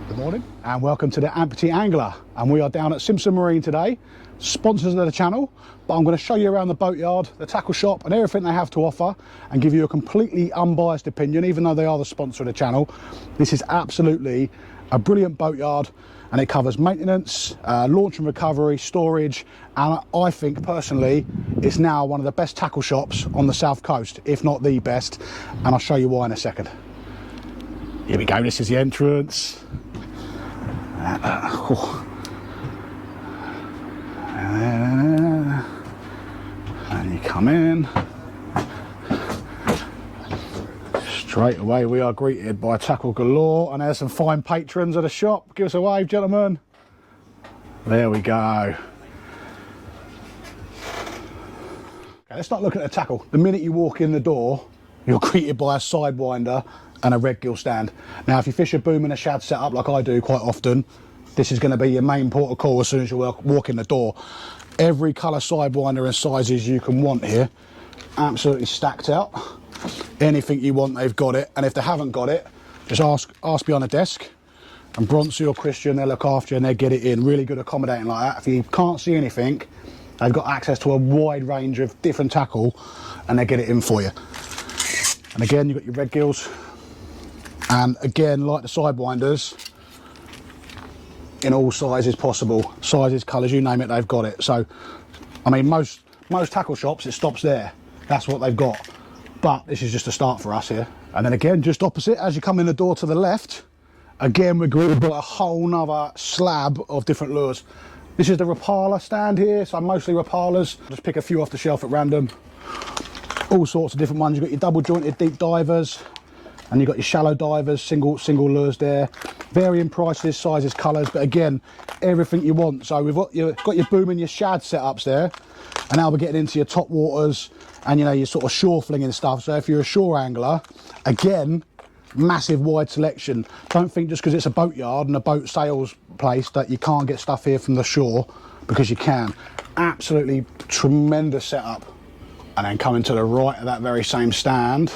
Good morning and welcome to the Amputee Angler, and we are down at Simpson Marine today, sponsors of the channel, but I'm going to show you around the boatyard, the tackle shop and everything they have to offer and give you a completely unbiased opinion. Even though they are the sponsor of the channel, this is absolutely a brilliant boatyard and it covers maintenance, launch and recovery, storage, and I think personally it's now one of the best tackle shops on the south coast, if not the best, and I'll show you why in a second. Here we go, this is the entrance. And you come in. Straight away we are greeted by Tackle Galore, and there's some fine patrons of the shop. Give us a wave, gentlemen. There we go. Okay, let's start looking at the tackle. The minute you walk in the door, you're greeted by a sidewinder and a red gill stand. Now if you fish a boom and a shad setup like I do quite often, this is going to be your main port of call as soon as you walk in the door. Every colour sidewinder and sizes you can want here, absolutely stacked out. Anything you want, they've got it, and if they haven't got it, just ask behind the desk and Bronzy or Christian, they'll look after you and they'll get it in. Really good accommodating like that. If you can't see anything, they've got access to a wide range of different tackle and they get it in for you. And again, you've got your red gills, and again, like the sidewinders, in all sizes possible, sizes, colours, you name it, they've got it. So I mean, most tackle shops, it stops there, that's what they've got, but this is just a start for us here. And then again, just opposite, as you come in the door to the left, again we're greeted by a whole nother slab of different lures. This is the Rapala stand here, so mostly Rapalas. Just pick a few off the shelf at random, all sorts of different ones. You've got your double jointed deep divers, and you've got your shallow divers, single lures there, varying prices, sizes, colours, but again, everything you want. So we've got your boom and your shad setups there, and now we're getting into your top waters and your sort of shore flinging stuff. So if you're a shore angler, again, massive wide selection. Don't think just because it's a boatyard and a boat sales place that you can't get stuff here from the shore, because you can. Absolutely tremendous setup. And then coming to the right of that very same stand,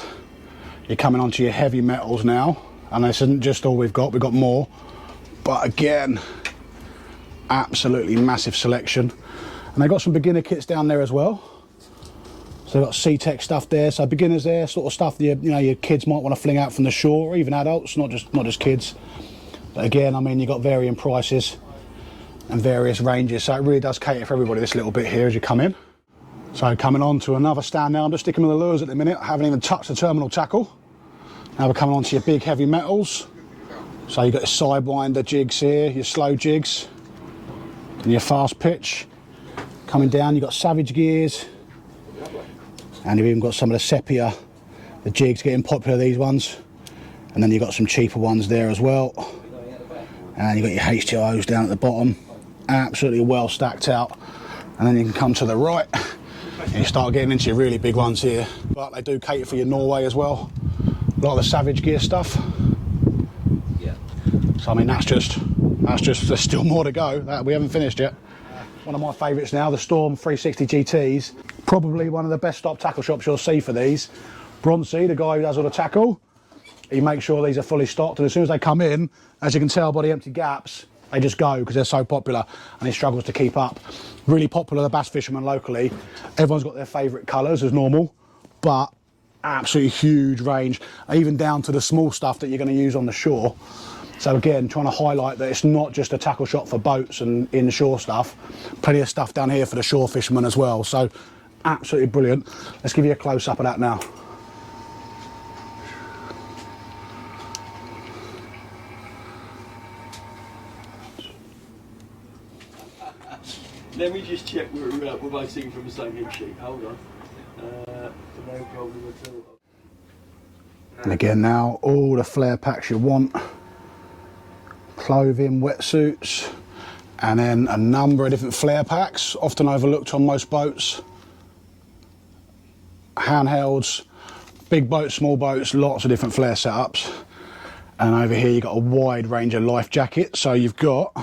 you're coming onto your heavy metals now, and this isn't just all we've got more, but again, absolutely massive selection. And they've got some beginner kits down there as well. So they've got C-Tech stuff there, so beginners there, sort of stuff that your kids might want to fling out from the shore, or even adults, not just kids. But again, I mean, you've got varying prices and various ranges, so it really does cater for everybody, this little bit here as you come in. So coming on to another stand now, I'm just sticking with the lures at the minute, I haven't even touched the terminal tackle. Now we're coming on to your big heavy metals. So you've got your sidewinder jigs here, your slow jigs, and your fast pitch. Coming down, you've got Savage gears, and you've even got some of the sepia, the jigs getting popular, these ones. And then you've got some cheaper ones there as well. And you've got your H2Os down at the bottom, absolutely well stacked out. And then you can come to the right, and you start getting into your really big ones here. But they do cater for your Norway as well. A lot of the Savage gear stuff. Yeah. So I mean, that's just there's still more to go. We haven't finished yet. One of my favourites now, the Storm 360 GTs. Probably one of the best stock tackle shops you'll see for these. Bronzy, the guy who does all the tackle, he makes sure these are fully stocked, and as soon as they come in, as you can tell by the empty gaps, they just go because they're so popular, and he struggles to keep up. Really popular, the bass fishermen locally. Everyone's got their favourite colours as normal, but absolutely huge range, even down to the small stuff that you're going to use on the shore. So again, trying to highlight that it's not just a tackle shop for boats and inshore stuff, plenty of stuff down here for the shore fishermen as well. So absolutely brilliant. Let's give you a close-up of that now. Let me just check we're both singing from the same hymn sheet. Hold on. No problem at all. And again now, all the flare packs you want. Clothing, wetsuits, and then a number of different flare packs, often overlooked on most boats. Handhelds, big boats, small boats, lots of different flare setups. And over here you've got a wide range of life jackets. So you've got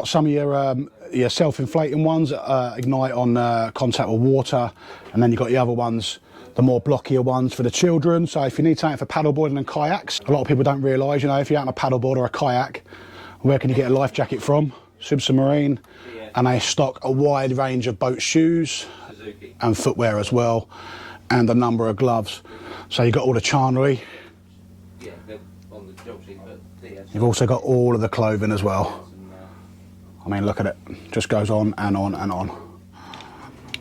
some of your self-inflating ones that ignite on contact with water, and then you've got the other ones the more blockier ones for the children. So if you need something for paddleboarding and kayaks, a lot of people don't realise, you know, if you're out on a paddleboard or a kayak, where can you get a life jacket from? Simpson Marine. And they stock a wide range of boat shoes and footwear as well, and a number of gloves. So you've got all the charnery. Yeah, they're on the job sheet, but You've also got all of the clothing as well. I mean, look at it. Just goes on and on and on.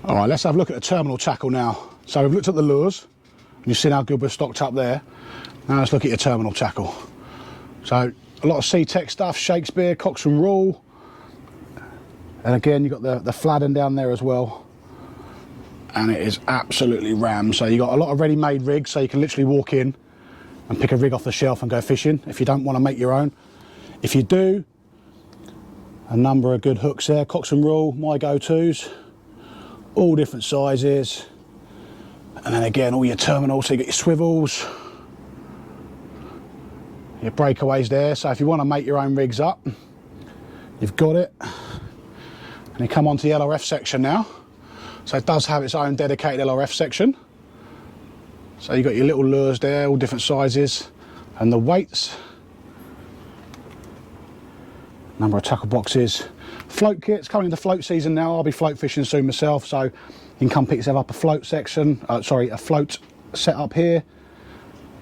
All right, let's have a look at the terminal tackle now. So we've looked at the lures, and you've seen how good we're stocked up there. Now let's look at your terminal tackle. So a lot of Sea-Tech stuff, Shakespeare, Cox and Rule. And again, you've got the Fladden down there as well. And it is absolutely rammed. So you've got a lot of ready-made rigs, so you can literally walk in and pick a rig off the shelf and go fishing if you don't want to make your own. If you do, a number of good hooks there. Cox and Rule, my go-tos. All different sizes. And then again, all your terminals, so you get your swivels, your breakaways there. So if you want to make your own rigs up, you've got it. And you come on to the LRF section now. So it does have its own dedicated LRF section. So you've got your little lures there, all different sizes, and the weights. Number of tackle boxes. Float kits, coming into float season now. I'll be float fishing soon myself, so you can come pick yourself up a float section, a float set up here.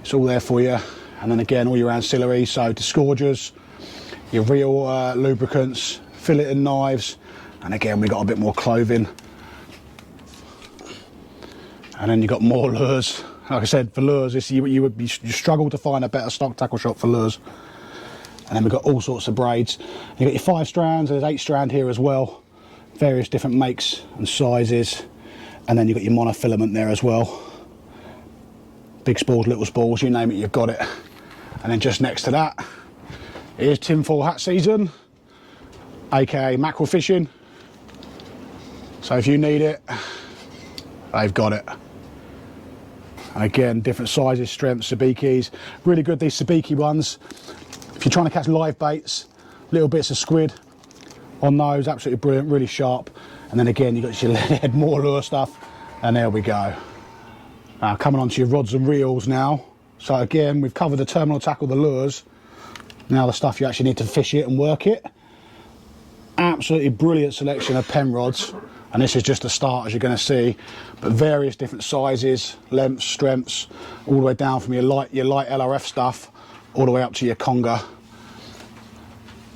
It's all there for you. And then again, all your ancillaries, so disgorgers, your reel lubricants, filleting knives, and again, we've got a bit more clothing. And then you've got more lures. Like I said, for lures, you struggle to find a better stock tackle shop for lures. And then we've got all sorts of braids. You've got your 5 strands, there's 8 strand here as well. Various different makes and sizes. And then you've got your monofilament there as well. Big spools, little spools, you name it, you've got it. And then just next to that is tinfoil hat season, aka mackerel fishing. So if you need it, they've got it. And again, different sizes, strengths, sabikis. Really good, these sabiki ones. If you're trying to catch live baits, little bits of squid on those, absolutely brilliant, really sharp. And then again, you've got your lead, more lure stuff, and there we go. Now coming on to your rods and reels now. So again, we've covered the terminal tackle, the lures. Now the stuff you actually need to fish it and work it. Absolutely brilliant selection of pen rods. And this is just a start, as you're going to see, but various different sizes, lengths, strengths, all the way down from your light LRF stuff, all the way up to your conger.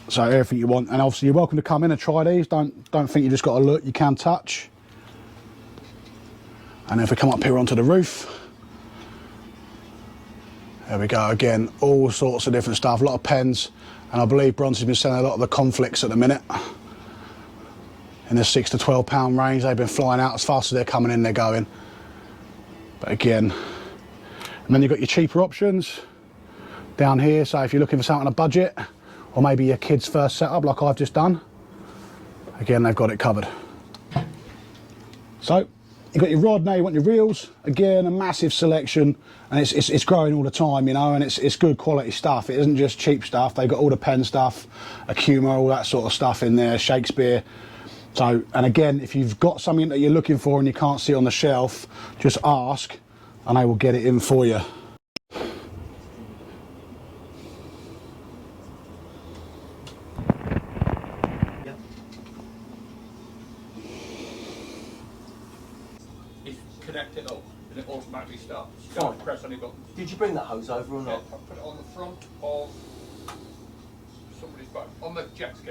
So everything you want, and obviously you're welcome to come in and try these. Don't think you just got to look, you can touch. And if we come up here onto the roof, there we go again, all sorts of different stuff, a lot of pens, and I believe Bronte's been selling a lot of the conflicts at the minute. In the £6 to £12 range, they've been flying out as fast as they're coming in, they're going. But again, and then you've got your cheaper options down here. So if you're looking for something on a budget, or maybe your kid's first setup like I've just done, again, they've got it covered. So you've got your rod, now you want your reels. Again, a massive selection, and it's growing all the time, you know, and it's good quality stuff. It isn't just cheap stuff. They've got all the pen stuff, Akuma, all that sort of stuff in there, Shakespeare. So, and again, if you've got something that you're looking for and you can't see it on the shelf, just ask and I will get it in for you. It's connected up and it automatically starts. You don't press any buttons. Did you bring that hose over or Yeah, not? I put it on the front of somebody's boat, on the jet ski.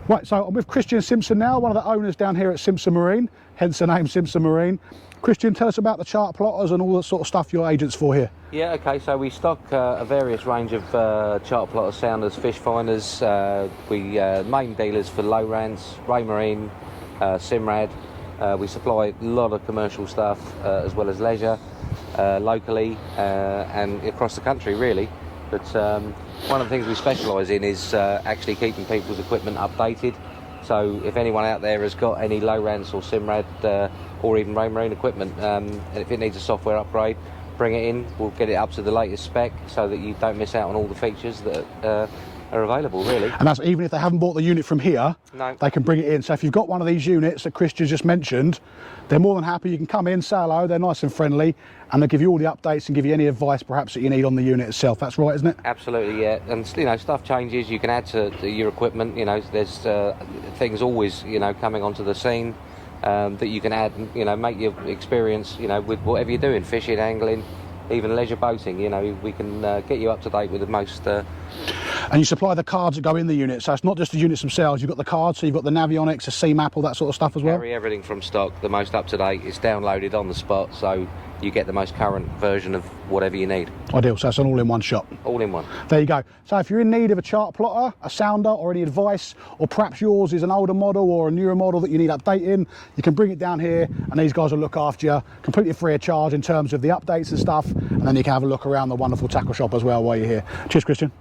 Right, so I'm with Christian Simpson now, one of the owners down here at Simpson Marine, hence the name Simpson Marine. Christian, tell us about the Chartplotters and all the sort of stuff you're agents for here. yeah, okay. So we stock a various range of Chartplotter sounders, fish finders. We main dealers for Lowrance, Raymarine, Simrad. We supply a lot of commercial stuff as well as leisure, locally and across the country, really. But one of the things we specialise in is actually keeping people's equipment updated. So if anyone out there has got any Lowrance or Simrad or even Raymarine equipment, and if it needs a software upgrade, bring it in. We'll get it up to the latest spec so that you don't miss out on all the features that are available, really. And that's even if they haven't bought the unit from here, No. they can bring it in. So if you've got one of these units that Christian just mentioned, they're more than happy. You can come in, say hello, they're nice and friendly, and they'll give you all the updates and give you any advice perhaps that you need on the unit itself. That's right, isn't it? Absolutely, yeah. And you know, stuff changes. You can add to your equipment. You know, there's things always, you know, coming onto the scene that you can add. You know, make your experience, you know, with whatever you're doing, fishing, angling, even leisure boating. You know, we can get you up to date with the most. And you supply the cards that go in the unit, so it's not just the units themselves. You've got the cards, so you've got the Navionics, the C-Map, all that sort of stuff as well. Carry everything from stock, the most up to date. It's downloaded on the spot, so you get the most current version of whatever you need. Ideal, so it's an all-in-one shop. All in one. There you go. So if you're in need of a chart plotter, a sounder, or any advice, or perhaps yours is an older model or a newer model that you need updating, you can bring it down here and these guys will look after you completely free of charge in terms of the updates and stuff, and then you can have a look around the wonderful tackle shop as well while you're here. Cheers, Christian.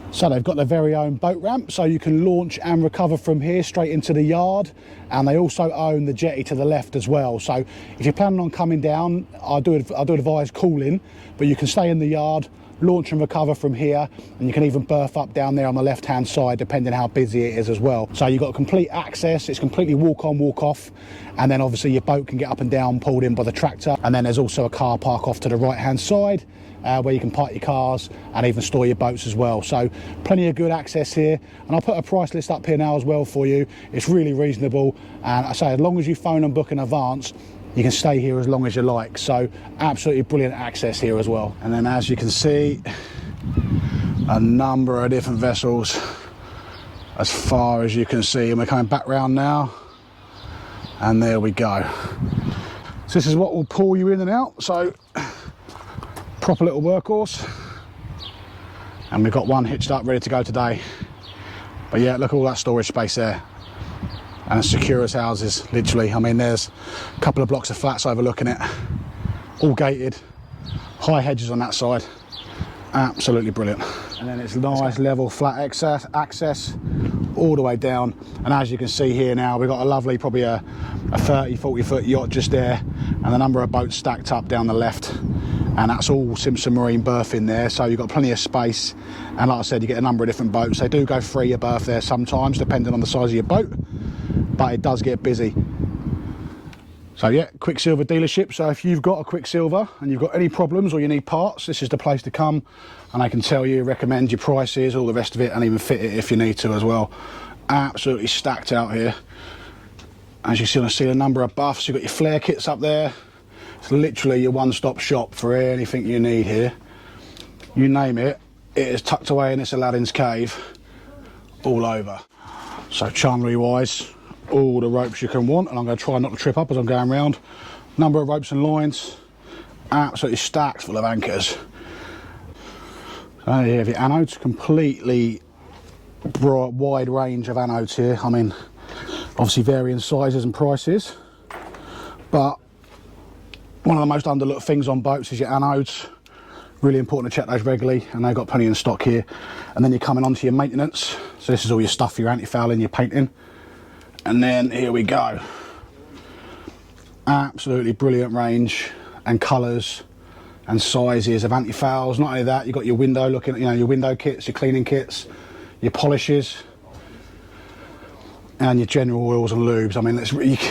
So they've got their very own boat ramp, so you can launch and recover from here straight into the yard, and they also own the jetty to the left as well. So if you're planning on coming down, I do advise calling, but you can stay in the yard, launch and recover from here, and you can even berth up down there on the left hand side depending how busy it is as well. So you've got complete access, it's completely walk on, walk off, and then obviously your boat can get up and down pulled in by the tractor, and then there's also a car park off to the right hand side where you can park your cars and even store your boats as well. So plenty of good access here, and I'll put a price list up here now as well for you. It's really reasonable, and I say as long as you phone and book in advance, you can stay here as long as you like. So absolutely brilliant access here as well. And then as you can see, a number of different vessels as far as you can see, and we're coming back round now, and there we go. So this is what will pull you in and out. So proper little workhorse, and we've got one hitched up ready to go today. But yeah, look at all that storage space there, and as secure as houses, literally. I mean, there's a couple of blocks of flats overlooking it, all gated, high hedges on that side, absolutely brilliant. And then it's nice level flat access all the way down, and as you can see here now, we've got a lovely, probably a 30-40 foot yacht just there, and a number of boats stacked up down the left, and that's all Simpson Marine berth in there, so you've got plenty of space. And like I said, you get a number of different boats. They do go free a berth there sometimes depending on the size of your boat, but it does get busy. So yeah, Quicksilver dealership. So if you've got a Quicksilver and you've got any problems or you need parts, this is the place to come, and I can tell you, recommend your prices, all the rest of it, and even fit it if you need to as well. Absolutely stacked out here. As you see a number of buffs, you've got your flare kits up there. It's literally your one-stop shop for anything you need here. You name it, it is tucked away in this Aladdin's cave all over. So chandlery wise, all the ropes you can want, and I'm going to try not to trip up as I'm going around. Number of ropes and lines, absolutely stacked full of anchors. So you have your anodes, completely broad, wide range of anodes here. I mean, obviously varying sizes and prices, but one of the most underlooked things on boats is your anodes. Really important to check those regularly, and they've got plenty in stock here. And then you're coming on to your maintenance. So this is all your stuff, your anti-fouling, your painting. And then here we go. Absolutely brilliant range and colours and sizes of anti-fouls. Not only that, you've got your window, looking at, you know, your window kits, your cleaning kits, your polishes, and your general oils and lubes. I mean,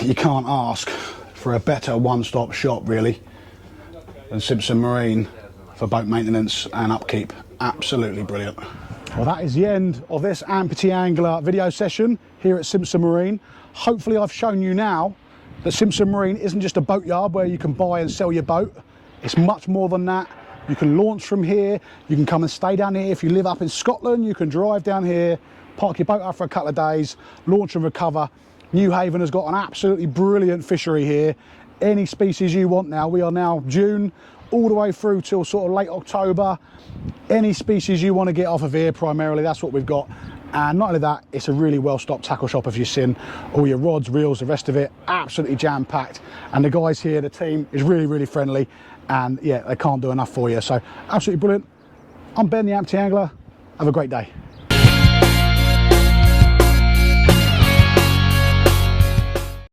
you can't ask for a better one-stop shop really than Simpson Marine for boat maintenance and upkeep. Absolutely brilliant. Well, that is the end of this Amputee Angler video session here at Simpson Marine. Hopefully I've shown you now that Simpson Marine isn't just a boatyard where you can buy and sell your boat. It's much more than that. You can launch from here, you can come and stay down here. If you live up in Scotland, you can drive down here, park your boat up for a couple of days, launch and recover. Newhaven has got an absolutely brilliant fishery here. Any species you want now. We are now June all the way through till sort of late October. Any species you want to get off of here, primarily, that's what we've got. And not only that, it's a really well-stocked tackle shop, as you've seen. All your rods, reels, the rest of it, absolutely jam-packed. And the guys here, the team, is really, really friendly. And yeah, they can't do enough for you. So absolutely brilliant. I'm Ben, the Amputee Angler. Have a great day.